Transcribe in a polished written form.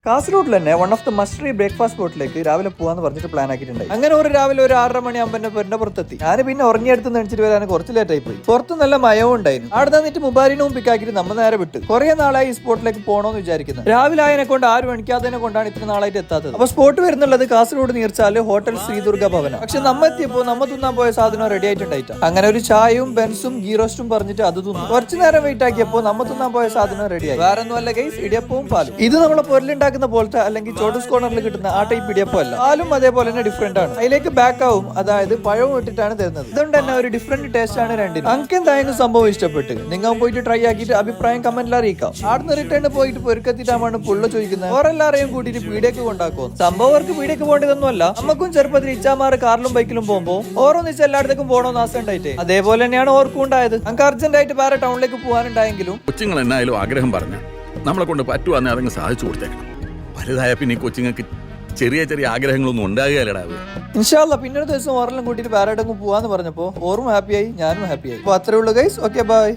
കാസർഗോഡിൽ തന്നെ one of the must breakfast സ്പോട്ടിലേക്ക് രാവിലെ പോകാന്ന് പറഞ്ഞിട്ട് പ്ലാൻ ആക്കിയിട്ടുണ്ട്. അങ്ങനെ ഒരു രാവിലെ ഒരു 6:30 മണിയാകുമ്പോൾ എന്നെ പെരിന്റെ പുറത്തെത്തി. ഞാൻ പിന്നെ ഉറങ്ങിയെടുത്ത് നെണിച്ചിട്ട് വരാൻ കുറച്ച് ലേറ്റ് ആയി പോയി. പുറത്ത് നല്ല മയവും ഉണ്ടായിരുന്നു. അവിടെ നിന്നിട്ട് മുബാരിനും പിക്കാക്കിട്ട് നമ്മൾ നേരെ വിട്ട്. കുറെ നാളായി ഈ സ്പോട്ടിലേക്ക് പോകണമെന്ന് വിചാരിക്കുന്നത്. രാവിലെ ആയതിനെ കൊണ്ട് ആരും എണിക്കാത്തതിനെ കൊണ്ടാണ് ഇത്ര നാളായിട്ട് എത്താത്തത്. അപ്പൊ സ്പോട്ട് വരുന്നുള്ളത് കാസർഗോഡ് നീർച്ചാല് ഹോട്ടൽ ശ്രീദുർഗ ഭവന. പക്ഷെ നമ്മ എത്തിയപ്പോ നമ്മ തിന്നാൻ പോയ സാധനം റെഡി ആയിട്ടുണ്ടായിട്ട് അങ്ങനെ ഒരു ചായയും ബെൻസും ഗീ റോസ്റ്റും പറഞ്ഞിട്ട് അത് തിന്നു. കുറച്ചു നേരം വെയിറ്റ് ആക്കിയപ്പോ നമ്മ തിന്നാൻ പോയ സാധനം റെഡിയായി. വേറെ ഒന്നും അല്ല ഗൈസ്, ഇടിയപ്പവും പാലും. ഇത് നമ്മളെ പൊരലുണ്ടാക്കുന്ന പോലത്തെ അല്ലെങ്കിൽ ചോട്ടൂസ് കോർണറിൽ കിട്ടുന്ന ആ ടൈപ്പ് ഇടിയപ്പം അല്ല. പാലും അതേപോലെ തന്നെ ഡിഫറെന്റ് ആണ്. അതിലേക്ക് ബാക്കാവും, അതായത് പഴവും ഇട്ടിട്ടാണ് തരുന്നത്. ഇതുകൊണ്ട് തന്നെ ഒരു ഡിഫറെന്റ് ടേസ്റ്റ് ആണ് രണ്ടിനും. നമുക്ക് എന്തായാലും സംഭവം ഇഷ്ടപ്പെട്ട് നിങ്ങൾ പോയിട്ട് ട്രൈ ആക്കിയിട്ട് അഭിപ്രായം കമന്റിൽ അറിയിക്കാം. ആടുന്ന് റിട്ടേൺ പോയിട്ട് പൊരുക്കെത്തിട്ടാണ് പുള്ള ചോദിക്കുന്നത് ഓരെല്ലാരെയും കൂട്ടിയിട്ട് പീടിയേക്ക് കൊണ്ടാക്കും. സംഭവം അവർക്ക് പീടിയേക്ക് പോകേണ്ടതൊന്നുമല്ല. നമുക്കും ചെറുപ്പത്തിൽ ഇച്ചാമാർ കാറിലും ബൈക്കിലും പോകുമ്പോൾ ഓരോന്നിച്ച് എല്ലായിടത്തേക്കും പോകണമെന്ന് ആശ ഉണ്ടായിട്ട് അതേപോലെ തന്നെയാണ് ഓർക്കും ഉണ്ടായത്. നമുക്ക് അർജന്റ് ആയിട്ട് വേറെ ടൗണിലേക്ക് പോകാനുണ്ടായെങ്കിലും കൊച്ചുങ്ങൾ എന്നായാലും ആഗ്രഹം പറഞ്ഞ നമ്മളെ കൊണ്ട് പറ്റുവാന്നെ അതങ്ങ് സാധിച്ചു കൊടുത്തേക്കണം. വലുതായ പിന്നെ കൊച്ചുങ്ങൾക്ക് ചെറിയ ചെറിയ ആഗ്രഹങ്ങളൊന്നും ഉണ്ടാകുകയല്ലടാ. ഇൻഷാ അല്ലാഹ് പിന്നൊരു ദിവസം ഓരെല്ലാം കൂട്ടിയിട്ട് വേറെ എവിടെയെങ്കിലും പോവാന്ന് പറഞ്ഞപ്പോ ഓറും ഹാപ്പിയായി, ഞാനും ഹാപ്പിയായി. അപ്പൊ അത്രേ ഉള്ളൂ ഗൈസ്. Okay bye.